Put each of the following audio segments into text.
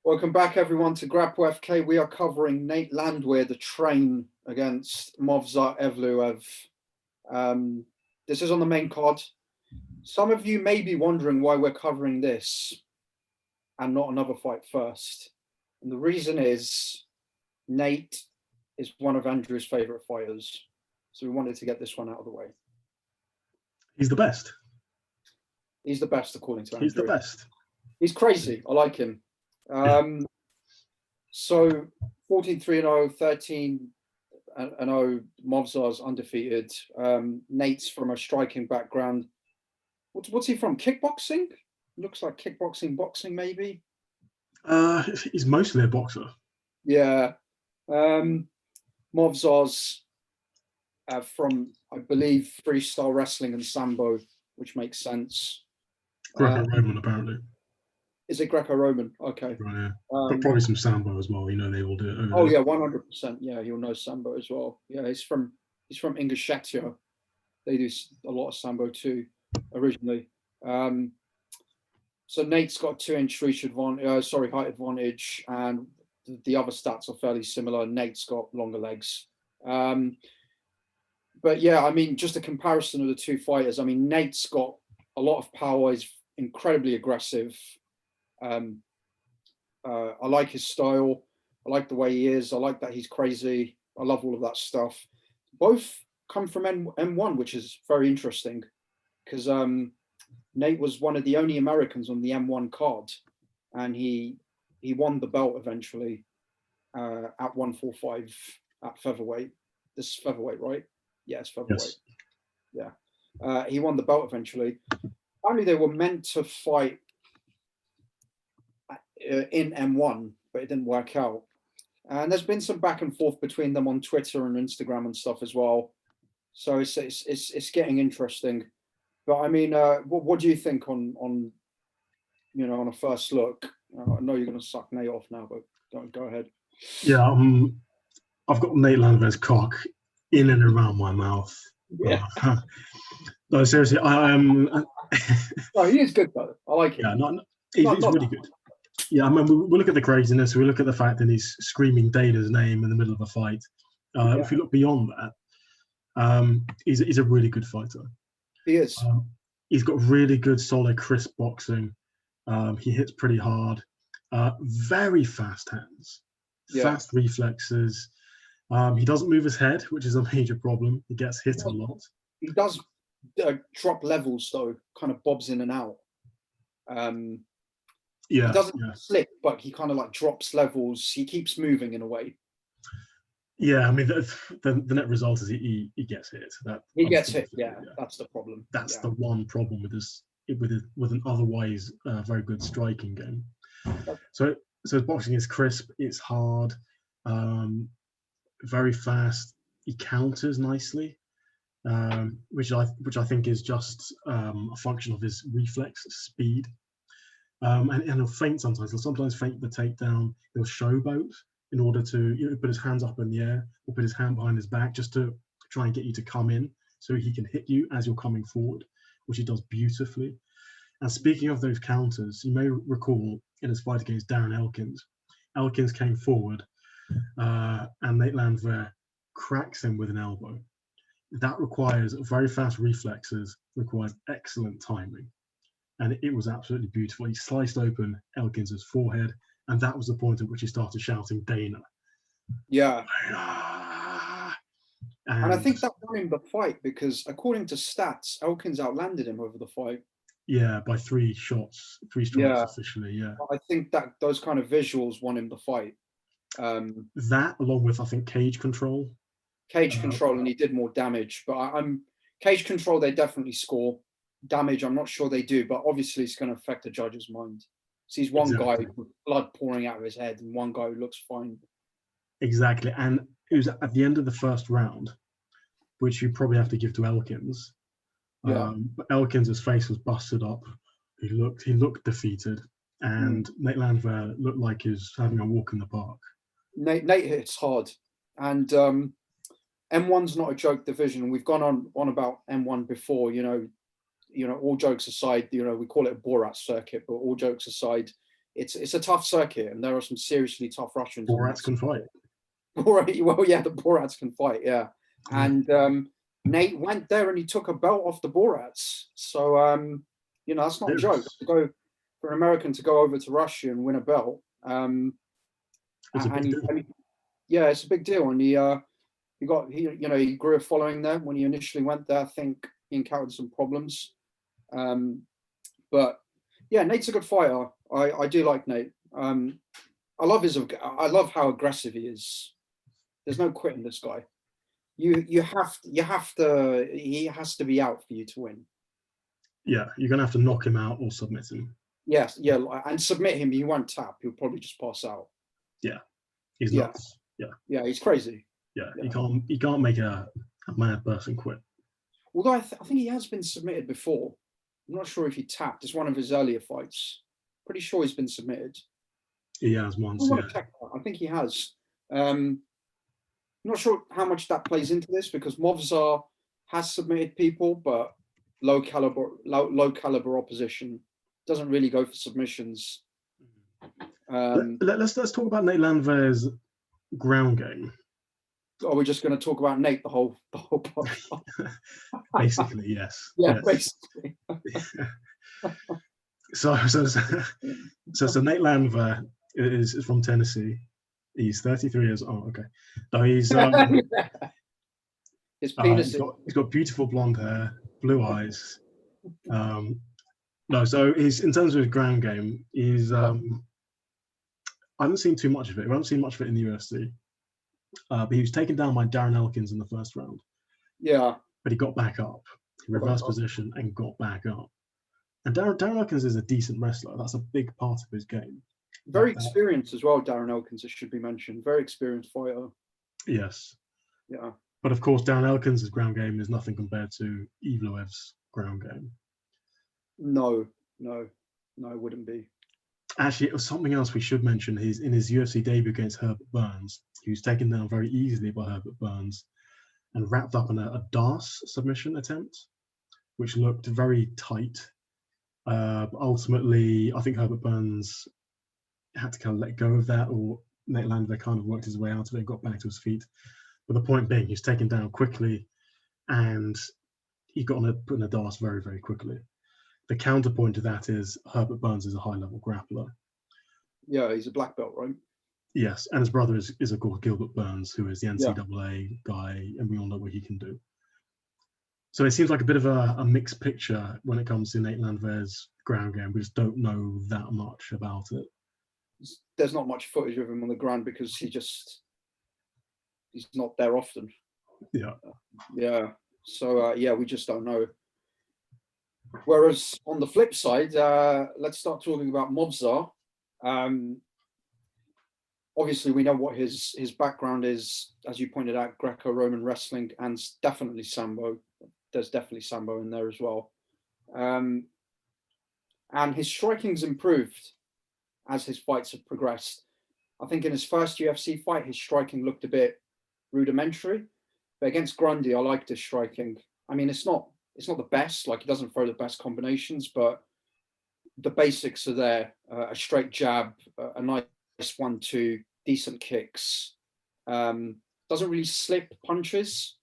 Welcome back, everyone, to Grapple FK. We are covering Nate Landwehr, the train against Movsar Evloev. This is on the main card. Some of you may be wondering why we're covering this and not another fight first. And the reason is Nate is one of Andrew's favorite fighters. So we wanted to get this one out of the way. He's the best. He's the best, according to Andrew. He's the best. He's crazy. I like him. So 14-3-0, 13-0, Movsar's undefeated. Nate's from a striking background. What's he from? Kickboxing? Looks like kickboxing, boxing maybe. He's mostly a boxer. Yeah. Movsar's from, I believe, freestyle wrestling and sambo, which makes sense. Greco-Roman, apparently. Is it Greco-Roman? Okay. Right, yeah. But probably some sambo as well. You know, they all do it. Oh yeah, 100%. Yeah, he'll know sambo as well. Yeah, he's from Ingushetia. They do a lot of sambo too, originally. So Nate's got 2-inch reach advantage. Height advantage, and the other stats are fairly similar. Nate's got longer legs. But yeah, I mean, just a comparison of the two fighters. I mean, Nate's got a lot of power. He's incredibly aggressive. I like his style. I like the way he is. I like that he's crazy. I love all of that stuff. Both come from M1, which is very interesting because Nate was one of the only Americans on the M1 card, and he won the belt eventually at 145 at featherweight. This is featherweight, right? Yeah, it's featherweight. Yes. Yeah. He won the belt eventually. Apparently, they were meant to fight in M1, but it didn't work out. And there's been some back and forth between them on Twitter and Instagram and stuff as well. So it's getting interesting. But I mean, what do you think on on a first look? I know you're going to suck Nate off now, but go ahead. Yeah, I've got Nate Landwehr's cock in and around my mouth. Yeah. No, seriously, I am. No, he is good though. I like him. Yeah, he's really good. Yeah, I mean, we look at the craziness. We look at the fact that he's screaming Dana's name in the middle of a fight. If you look beyond that, he's a really good fighter. He is. He's got really good, solid, crisp boxing. He hits pretty hard. Very fast hands. Fast reflexes. He doesn't move his head, which is a major problem. He gets hit a lot. He does drop levels though, kind of bobs in and out. He doesn't slip, but he kind of like drops levels. He keeps moving in a way. Yeah, I mean, the net result is he gets hit. He gets hit. Yeah, that's the problem. That's the one problem with an otherwise very good striking game. So his boxing is crisp. It's hard. Very fast. He counters nicely, which I think is just a function of his reflex speed. And he'll feint sometimes. He'll sometimes feint the takedown. He'll showboat in order to put his hands up in the air or put his hand behind his back just to try and get you to come in so he can hit you as you're coming forward, which he does beautifully. And speaking of those counters, you may recall in his fight against Darren Elkins, Elkins came forward and Nate Landwehr cracks him with an elbow. That requires very fast reflexes, requires excellent timing. And it was absolutely beautiful. He sliced open Elkins' forehead, and that was the point at which he started shouting Dana. Yeah. Dana! And I think that won him the fight because, according to stats, Elkins outlanded him over the fight. Yeah, by 3 shots, 3 strikes officially. Yeah. I think that those kind of visuals won him the fight. That, along with I think cage control. Cage control, and he did more damage. But I'm cage control. They definitely score. Damage, I'm not sure they do, but obviously it's going to affect the judge's mind. So he's one guy with blood pouring out of his head and one guy who looks fine. Exactly. And it was at the end of the first round, which you probably have to give to Elkins. But Elkins' face was busted up. He looked defeated. And Nate Landwehr looked like he was having a walk in the park. Nate hits hard. And M1's not a joke division. We've gone on about M1 before, all jokes aside, we call it a Borat circuit, but all jokes aside, it's a tough circuit, and there are some seriously tough Russians. Borats can fight. Well, yeah, the Borats can fight, yeah. And Nate went there and he took a belt off the Borats. So that's not a joke. To go for an American to go over to Russia and win a belt. It's a big deal. Yeah, it's a big deal. And he grew a following there when he initially went there. I think he encountered some problems. But yeah, Nate's a good fighter. I do like Nate. I love how aggressive he is. There's no quitting this guy. He has to be out for you to win. Yeah, you're gonna have to knock him out or submit him. Yes, yeah, and submit him. He won't tap. He'll probably just pass out. Yeah, he's nuts. Yeah, he's crazy. Yeah, he can't make a mad person quit. Although I think he has been submitted before. I'm not sure if he tapped. It's one of his earlier fights. Pretty sure he's been submitted. He has once. I think he has. Not sure how much that plays into this because Movsar has submitted people, but low caliber opposition doesn't really go for submissions. Let's talk about Nate Landwehr's ground game. Are we just going to talk about Nate the whole podcast? Basically, yes. Yeah, yes. basically. So Nate Landwehr is from Tennessee. He's 33 years old. Okay, no, he's his penis. He's got beautiful blonde hair, blue eyes. No, so he's in terms of his ground game, he's I haven't seen too much of it. We haven't seen much of it in the UFC. But he was taken down by Darren Elkins in the first round. Yeah. But he got back up. He reversed position and got back up. And Darren Elkins is a decent wrestler. That's a big part of his game. Very experienced as well, Darren Elkins, it should be mentioned. Very experienced fighter. Yes. Yeah. But of course, Darren Elkins' ground game is nothing compared to Evloev's ground game. No, it wouldn't be. Actually, it was something else we should mention. He's in his UFC debut against Herbert Burns. He was taken down very easily by Herbert Burns and wrapped up in a Darce submission attempt, which looked very tight. Ultimately, I think Herbert Burns had to kind of let go of that, or Nate Landwehr kind of worked his way out of it and got back to his feet. But the point being, he's taken down quickly and he got put in a Darce very, very quickly. The counterpoint to that is Herbert Burns is a high-level grappler. Yeah, he's a black belt, right? Yes, and his brother is of course Gilbert Burns, who is the NCAA guy, and we all know what he can do. So it seems like a bit of a mixed picture when it comes to Nate Landwehr's ground game. We just don't know that much about it. There's not much footage of him on the ground because he's not there often. Yeah. Yeah. So we just don't know. Whereas on the flip side, let's start talking about Movsar. Obviously, we know what his background is, as you pointed out, Greco-Roman wrestling and definitely Sambo. There's definitely Sambo in there as well. And his striking's improved as his fights have progressed. I think in his first UFC fight, his striking looked a bit rudimentary, but against Grundy, I liked his striking. I mean, it's not the best, like he doesn't throw the best combinations, but the basics are there. A straight jab, a nice 1-2, decent kicks. Doesn't really slip punches.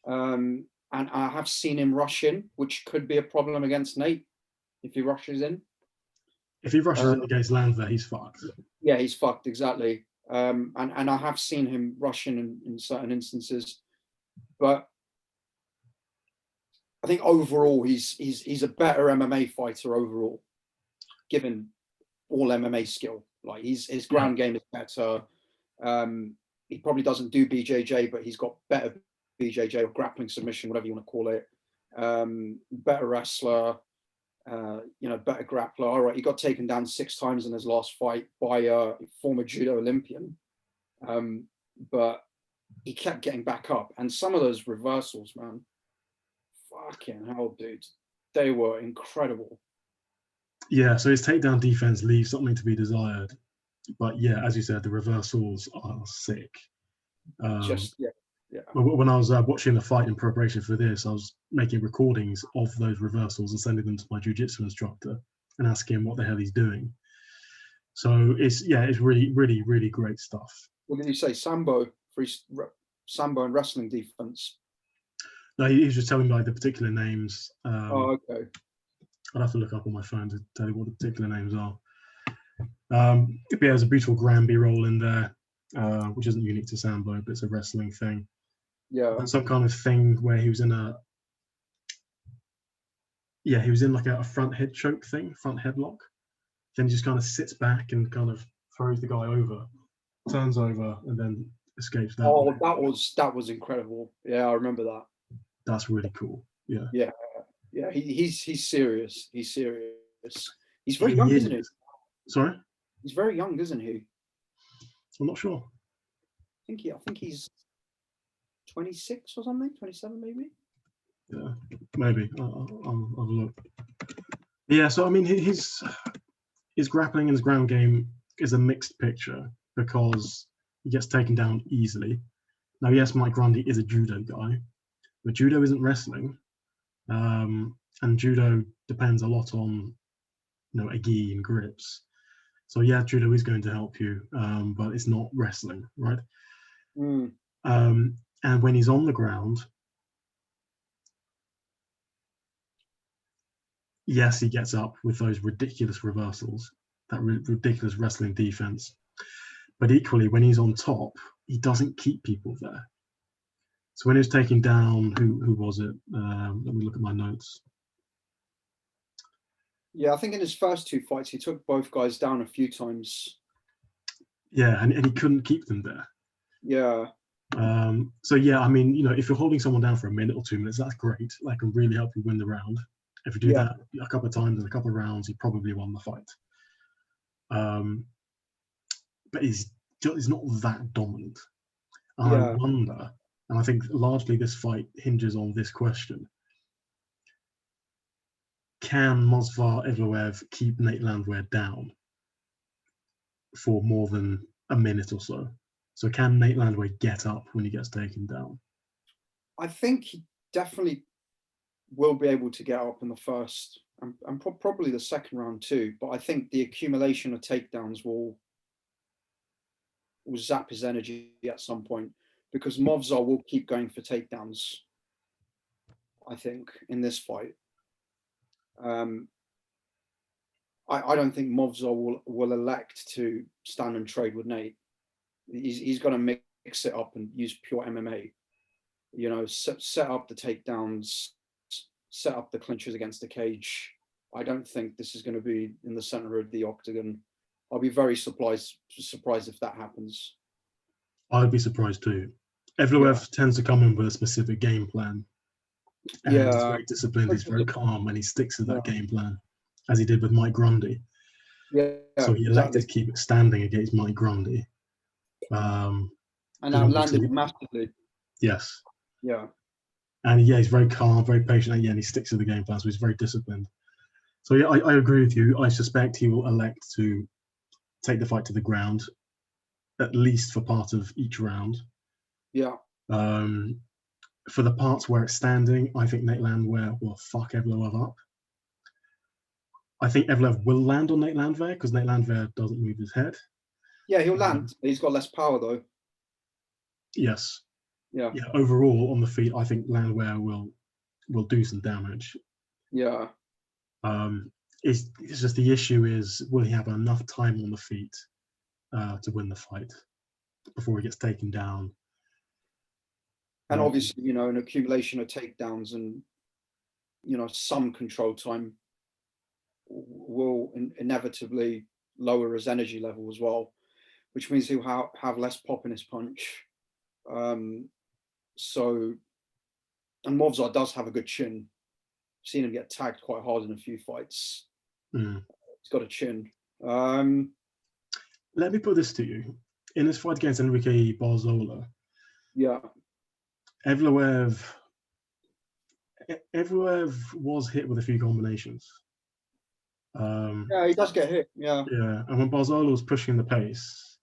And I have seen him rush in, which could be a problem against Nate if he rushes in. If he rushes in against Landwehr, he's fucked. Yeah, he's fucked, exactly. And I have seen him rush in certain instances. But I think overall he's a better MMA fighter overall, given all MMA skill. Like his ground game is better. He probably doesn't do BJJ, but he's got better BJJ or grappling submission, whatever you want to call it. Better wrestler, better grappler. All right, he got taken down 6 times in his last fight by a former judo Olympian, but he kept getting back up. And some of those reversals, man. Fucking hell, dude. They were incredible. Yeah, so his takedown defense leaves something to be desired. But yeah, as you said, the reversals are sick. When I was watching the fight in preparation for this, I was making recordings of those reversals and sending them to my jiu-jitsu instructor and asking him what the hell he's doing. So it's really great stuff. What did you say? Sambo, Sambo and wrestling defense. No, he was just telling me like the particular names. Oh, okay. I'd have to look up on my phone to tell you what the particular names are. But yeah, there's a beautiful Granby roll in there, which isn't unique to Sambo, but it's a wrestling thing. Yeah. And some kind of thing where he was in like a front head choke thing, front headlock. Then he just kind of sits back and kind of throws the guy over, turns over, and then escapes that way. that was incredible. Yeah, I remember that. That's really cool. Yeah. Yeah. He's serious. He's serious. He's very He young, is. isn't he? Sorry? He's very young, isn't he? I'm not sure. I think he's 26 or something, 27 maybe. Yeah, maybe. I'll have a look. Yeah, so I mean, his grappling and his ground game is a mixed picture because he gets taken down easily. Now, yes, Mike Grundy is a judo guy, but judo isn't wrestling, and judo depends a lot on a gi and grips. So yeah, judo is going to help you, but it's not wrestling, right? Mm. And when he's on the ground, yes, he gets up with those ridiculous reversals, that ridiculous wrestling defense. But equally, when he's on top, he doesn't keep people there. So when he was taking down, who was it? Let me look at my notes. Yeah, I think in his first two fights, he took both guys down a few times. Yeah, and he couldn't keep them there. Yeah. So yeah, I mean, if you're holding someone down for a minute or 2 minutes, that's great. That can really help you win the round. If you do that a couple of times in a couple of rounds, you probably won the fight. But he's not that dominant. And I wonder, and I think largely this fight hinges on this question: can Movsar Evloev keep Nate Landwehr down for more than a minute or so? So can Nate Landwehr get up when he gets taken down? I think he definitely will be able to get up in the first and probably the second round too. But I think the accumulation of takedowns will zap his energy at some point because Movsar will keep going for takedowns. I think in this fight, I don't think Movsar will elect to stand and trade with Nate. He's going to mix it up and use pure MMA. Set up the takedowns, set up the clinches against the cage. I don't think this is going to be in the center of the octagon. I'll be very surprised if that happens. I'd be surprised too. Evloev tends to come in with a specific game plan. And he's very disciplined, he's very calm, and he sticks to that game plan, as he did with Mike Grundy. So he elected to keep it standing against Mike Grundy. And that landed massively. Yes. Yeah. And he's very calm, very patient, and he sticks to the game plan, so he's very disciplined. So yeah, I agree with you. I suspect he will elect to take the fight to the ground, at least for part of each round. Yeah. For the parts where it's standing, I think Nate Landwehr will fuck Evloev up. I think Evloev will land on Nate Landwehr because Nate Landwehr doesn't move his head. Yeah, he'll land. He's got less power though. Yes. Yeah. Overall, on the feet, I think Landwehr will do some damage. Yeah. It's just the issue is, will he have enough time on the feet to win the fight before he gets taken down? And obviously, an accumulation of takedowns and some control time will inevitably lower his energy level as well, which means he'll have less pop in his punch. So, and Movsar does have a good chin. I've seen him get tagged quite hard in a few fights. He's got a chin. Let me put this to you. In his fight against Enrique Barzola, Evloev was hit with a few combinations. He does get hit. Yeah. And when Barzola was pushing the pace,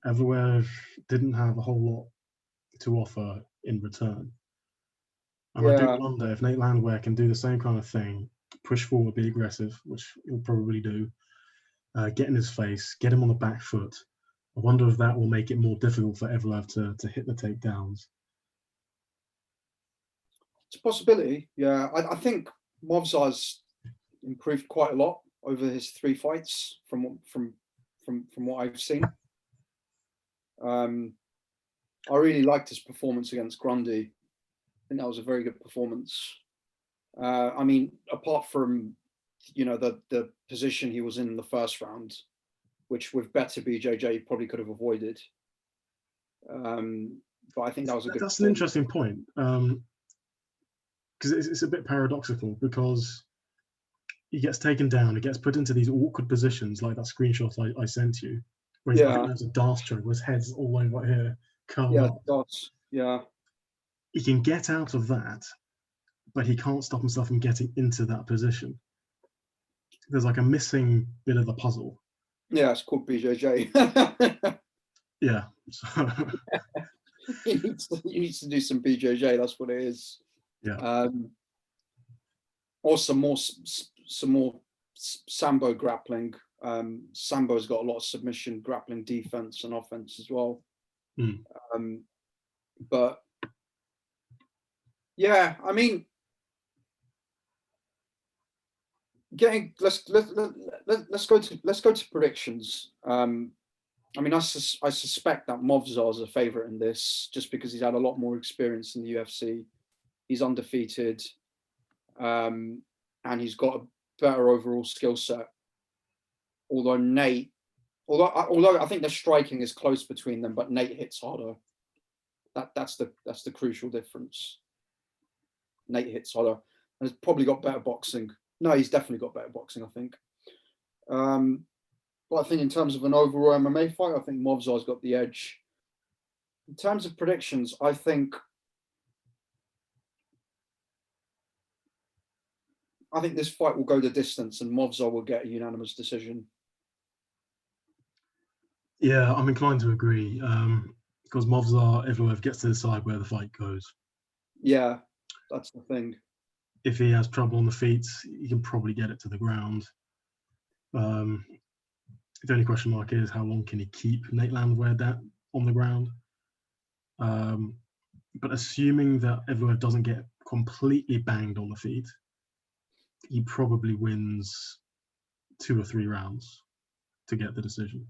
Evloev didn't have a whole lot to offer in return. And I do wonder if Nate Landwehr can do the same kind of thing, push forward, be aggressive, which he'll probably do, get in his face, get him on the back foot. I wonder if that will make it more difficult for Evloev to hit the takedowns. It's a possibility. Yeah, I think Movsar's improved quite a lot over his 3 fights from what I've seen. I really liked his performance against Grundy. I think that was a very good performance. I mean, apart from the position he was in the first round, which with better BJJ he probably could have avoided. But I think that was a good. That's an interesting point, because it's a bit paradoxical, because he gets taken down, he gets put into these awkward positions, like that screenshot I sent you, where he's like a dart choke, where his head's all over here, curled up. Dots. Yeah. He can get out of that, but he can't stop himself from getting into that position. There's like a missing bit of the puzzle. Yeah, it's called BJJ. Yeah. So. he needs to do some BJJ. That's what it is. Yeah. Or some more sambo grappling. Sambo's got a lot of submission, grappling, defense, and offense as well. But yeah, I mean, let's go to predictions. I mean, I suspect that Movsar is a favorite in this, just because he's had a lot more experience in the UFC. He's undefeated, and he's got a better overall skill set. Although I think the striking is close between them, but Nate hits harder. That's the crucial difference. Nate hits harder, and has probably got better boxing. No, he's definitely got better boxing, I think. But I think in terms of an overall MMA fight, I think Movsar's got the edge. In terms of predictions, I think this fight will go the distance, and Movsar will get a unanimous decision. Yeah, I'm inclined to agree, because Movsar Evloev gets to decide where the fight goes. Yeah, that's the thing. If he has trouble on the feet, he can probably get it to the ground. The only question mark is how long can he keep Nate Landwehr on the ground. But assuming that Evloev doesn't get completely banged on the feet, he probably wins 2 or 3 rounds to get the decision.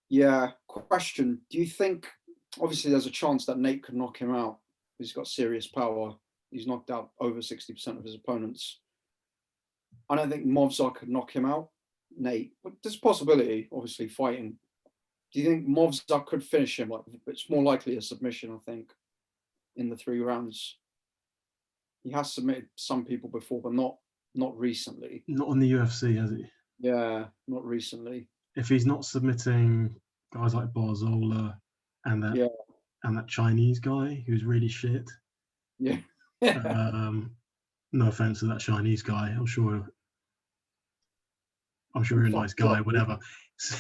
Yeah. Question: do you think? Obviously, there's a chance that Nate could knock him out. He's got serious power. He's knocked out over 60% of his opponents. I don't think Movsar could knock him out, Nate. But there's a possibility, obviously, fighting. Do you think Movsar could finish him? Like, it's more likely a submission, I think, in the 3 rounds. He has submitted some people before, but not recently. Not in the UFC, has he? Yeah, not recently. If he's not submitting guys like Barzola and that Chinese guy who's really shit. Yeah. No offense to that Chinese guy. I'm sure you're a nice guy, whatever.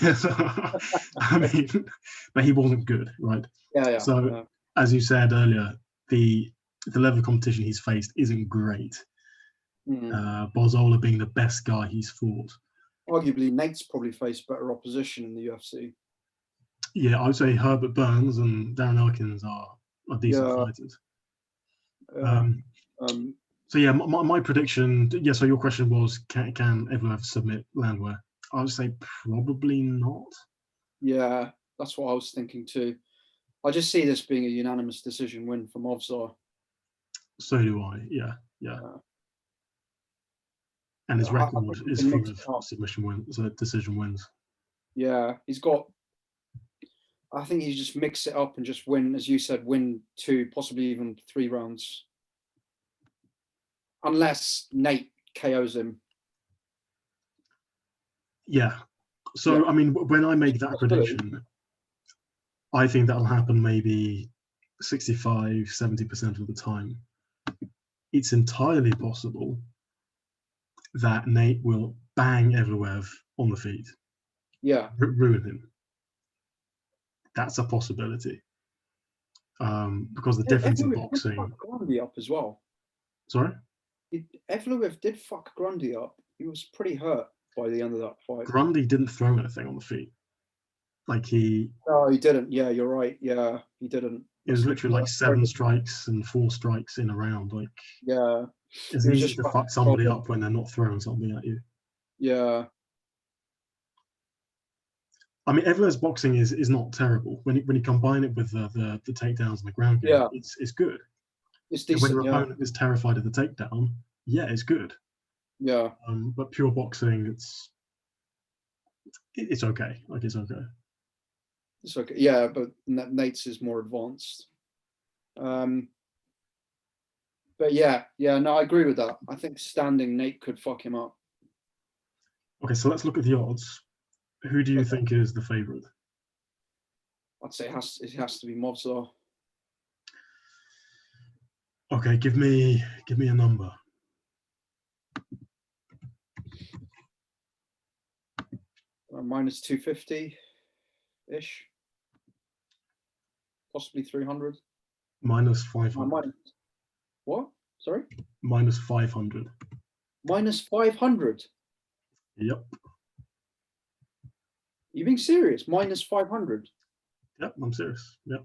I mean, but he wasn't good, right? Yeah. So, as you said earlier, the level of competition he's faced isn't great. Barzola being the best guy he's fought. Arguably, Nate's probably faced better opposition in the UFC. Yeah, I would say Herbert Burns and Darren Elkins are decent fighters. So yeah, my prediction. Yeah, so your question was, can Evloev submit Landwehr? I would say probably not. Yeah, that's what I was thinking too. I just see this being a unanimous decision win for Movsar. So do I. Yeah. And his record is full of submission wins, decision wins. Yeah, he's got. I think he just mix it up and just win, as you said, win 2, possibly even 3 rounds. Unless Nate KOs him. Yeah. So, yeah. I mean, when I make that prediction, I think that'll happen maybe 65, 70% of the time. It's entirely possible that Nate will bang Evloev on the feet. Yeah. Ruin him. That's a possibility. Because the difference in boxing. Did fuck Grundy up as well. Sorry? Evloev did fuck Grundy up. He was pretty hurt. by the end of that fight. Grundy didn't throw anything on the feet. Like No, he didn't. Yeah, you're right. Yeah, he didn't. it was literally like 7 strikes and 4 strikes in a round. Like, Yeah, it's he was easy just to fuck somebody up when they're not throwing something at you. Yeah. I mean, Evloev's boxing is not terrible when you combine it with the takedowns and the ground game. Yeah, It's good. it's And when decent. your Yeah, opponent is terrified of the takedown, yeah, it's good. yeah, But pure boxing, it's okay. Like, it's okay. it's okay. Yeah, but Nate's is more advanced. But yeah, no, I agree with that. I think standing Nate could fuck him up. Okay, so let's look at the odds. Who do you think is the favorite? I'd say it has to be Movsar. Okay, give me a number. Minus 250 ish, possibly 300. Minus 500. What? Sorry? Minus 500. Minus 500. Yep. You being serious? Minus 500. Yep, I'm serious. Yep.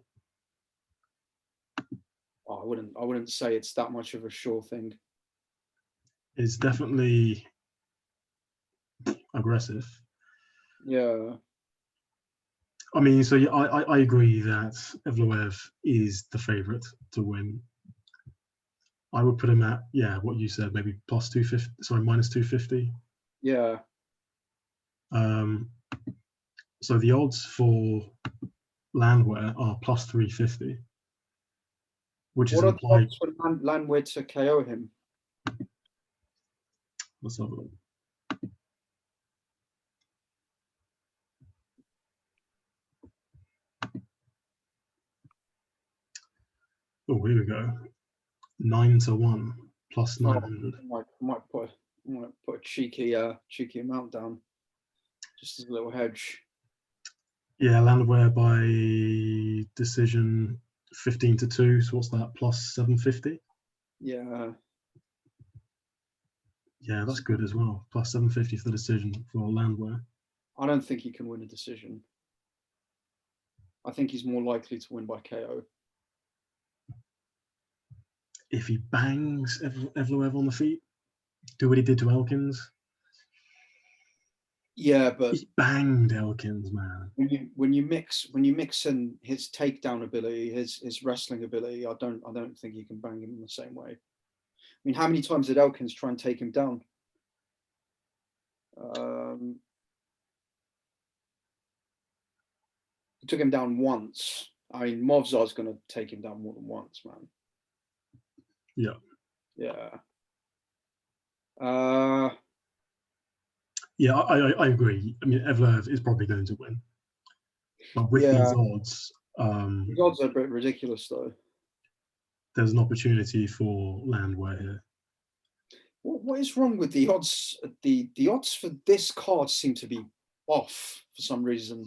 Oh, I wouldn't say it's that much of a sure thing. It's definitely aggressive. Yeah. I mean, so yeah, I agree that Evloev is the favorite to win. I would put him at, yeah, what you said, maybe plus 250. Sorry, minus 250. Yeah. So the odds for Landwehr are plus 350, which is What are the implied. odds for Landwehr to KO him? Let's have a look. Oh, here we go. 9-1 plus 900. I might put a cheeky amount down, just as a little hedge. Yeah, Landwehr by decision 15-2. So what's that? Plus 750. Yeah. Yeah, that's good as well. Plus 750 for the decision for Landwehr. I don't think he can win a decision. I think he's more likely to win by KO. If he bangs Evloev on the feet, do what he did to Elkins. Yeah, but he banged Elkins, man. When you mix in his takedown ability, his wrestling ability, I don't think you can bang him in the same way. I mean, how many times did Elkins try and take him down? He took him down once. I mean, Movsar's going to take him down more than once, man. Yeah. Yeah. Yeah, I agree. I mean, Evloev is probably going to win, but with these odds, the odds are a bit ridiculous, though. There's an opportunity for Landwehr here. What is wrong with the odds? The odds for this card seem to be off for some reason.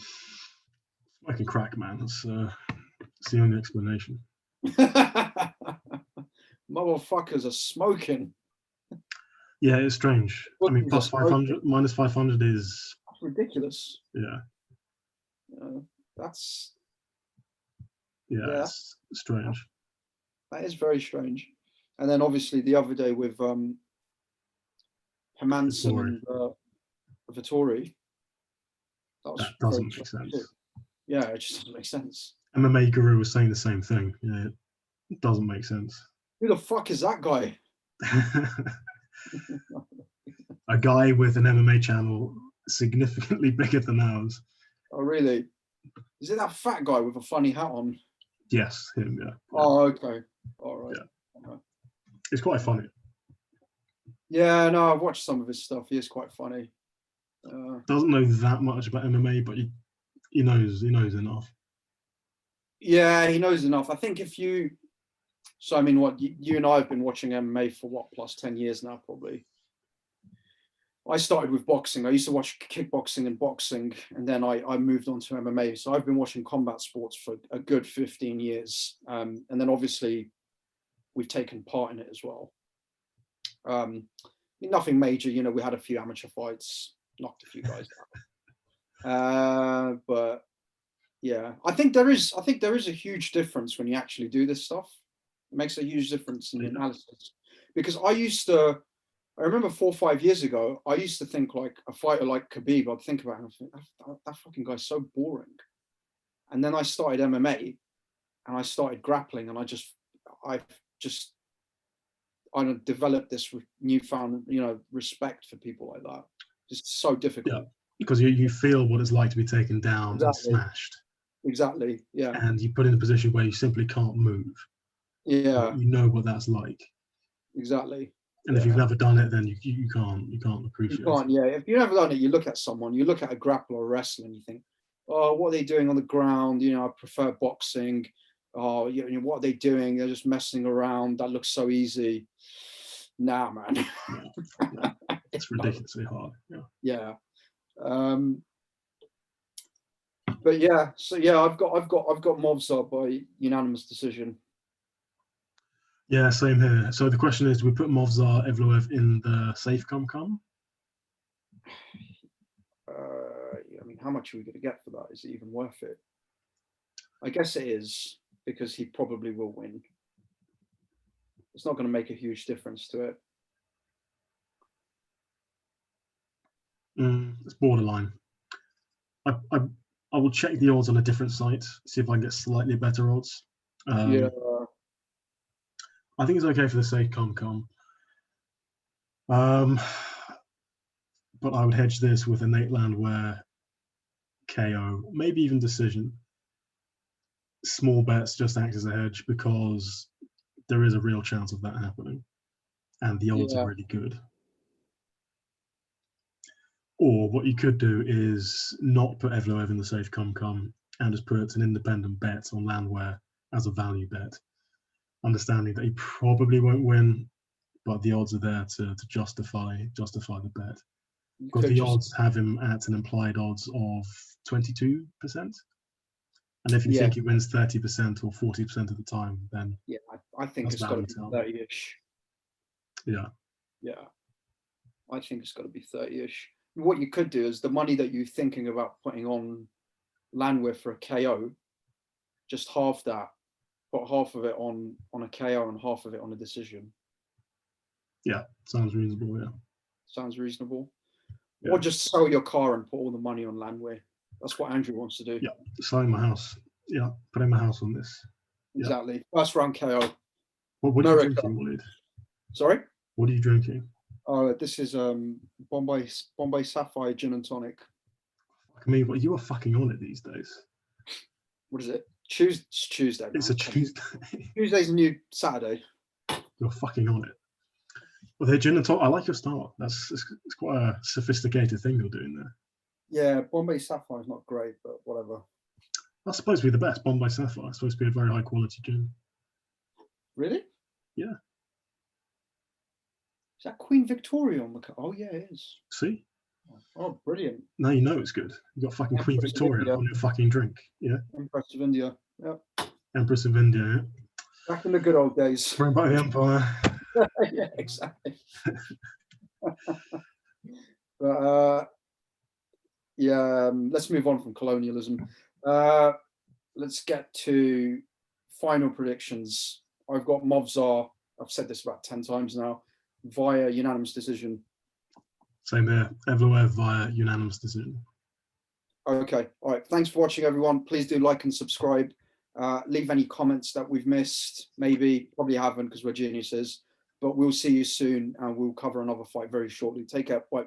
Smoking crack, man. That's the only explanation. Motherfuckers are smoking. Yeah, it's strange. I mean, plus 500, minus 500 is ridiculous. Yeah. That's it's strange. That is very strange. And then obviously the other day with Hermanson and Vettori, that doesn't make sense. Too. Yeah, it just doesn't make sense. MMA Guru was saying the same thing. Yeah, it doesn't make sense. Who the fuck is that guy? A guy with an MMA channel significantly bigger than ours. Oh, really? Is it that fat guy with a funny hat on? Yes, him, yeah. Oh, okay. All right. Yeah. Okay. It's quite funny. Yeah, no, I've watched some of his stuff. He is quite funny. Doesn't know that much about MMA, but he knows enough. Yeah, he knows enough. I think if you... So, I mean, what, you and I have been watching MMA for what, plus 10 years now, probably. I started with boxing. I used to watch kickboxing and boxing, and then I moved on to MMA. So I've been watching combat sports for a good 15 years. And then obviously we've taken part in it as well. Nothing major, we had a few amateur fights. knocked a few guys down. But yeah, I think there is a huge difference when you actually do this stuff. It makes a huge difference in the analysis, because I remember 4 or 5 years ago, I used to think like a fighter like Khabib, I'd think about him and think, that fucking guy's so boring. And then I started MMA and I started grappling, and I developed this newfound, respect for people like that. Just so difficult. Yeah, because you feel what it's like to be taken down and smashed. Exactly. Yeah. And you put in a position where you simply can't move. Yeah. You know what that's like. Exactly. And if you've never done it, then you can't appreciate you can't, it. Yeah. If you've never done it, you look at someone, you look at a grappler or a wrestler, and you think, oh, what are they doing on the ground? I prefer boxing. Oh, what are they doing? They're just messing around. That looks so easy. Nah, man. Yeah. It's ridiculously hard. Yeah. But yeah, so yeah, I've got Movsar by unanimous decision. Yeah, same here. So the question is, do we put Movsar Evloev in the safe come? I mean, how much are we going to get for that? Is it even worth it? I guess it is, because he probably will win. It's not going to make a huge difference to it. It's borderline. I will check the odds on a different site, see if I can get slightly better odds. Yeah. I think it's okay for the safe come. But I would hedge this with a Nate Landwehr KO, maybe even decision. Small bets just act as a hedge because there is a real chance of that happening, and the odds are really good. Or what you could do is not put Evloev in the safe come and just put an independent bet on Landwehr as a value bet, understanding that he probably won't win, but the odds are there to justify the bet. Because the odds have him at an implied odds of 22%. And if you think he wins 30% or 40% of the time, then I think it's got to be 30-ish. Yeah. Yeah. I think it's got to be 30-ish. What you could do is the money that you're thinking about putting on Landwehr for a KO, just half that. Put half of it on a KO and half of it on a decision. Yeah, sounds reasonable, yeah. Sounds reasonable. Yeah. Or just sell your car and put all the money on Landwehr. That's what Andrew wants to do. Yeah, selling my house. Yeah, putting my house on this. Exactly. Yeah. First round KO. What are you drinking, Waleed? Sorry? What are you drinking? This is Bombay Sapphire Gin and Tonic. Fuck me, but you are fucking on it these days. What is it? Tuesday. It's a Tuesday. Tuesday's a new Saturday. You're fucking on it. Well, the gin and tonic, I like your start. It's quite a sophisticated thing you're doing there. Yeah, Bombay Sapphire is not great, but whatever. That's supposed to be the best. Bombay Sapphire. It's supposed to be a very high quality gin. Really? Yeah. Is that Queen Victoria on the cup? Oh yeah, it is. See? Oh, brilliant. Now you know it's good. You got fucking Queen Victoria on your fucking drink. Yeah. Empress of India. Yep. Empress of India. Yeah. Back in the good old days. Bring back the empire. Yeah, exactly. But let's move on from colonialism. Let's get to final predictions. I've got Movsar. I've said this about 10 times now. Via unanimous decision. Same here. Evloev via unanimous decision. Okay. All right. Thanks for watching, everyone. Please do like and subscribe. Leave any comments that we've missed. Probably haven't, because we're geniuses. But we'll see you soon, and we'll cover another fight very shortly. Take care. Bye.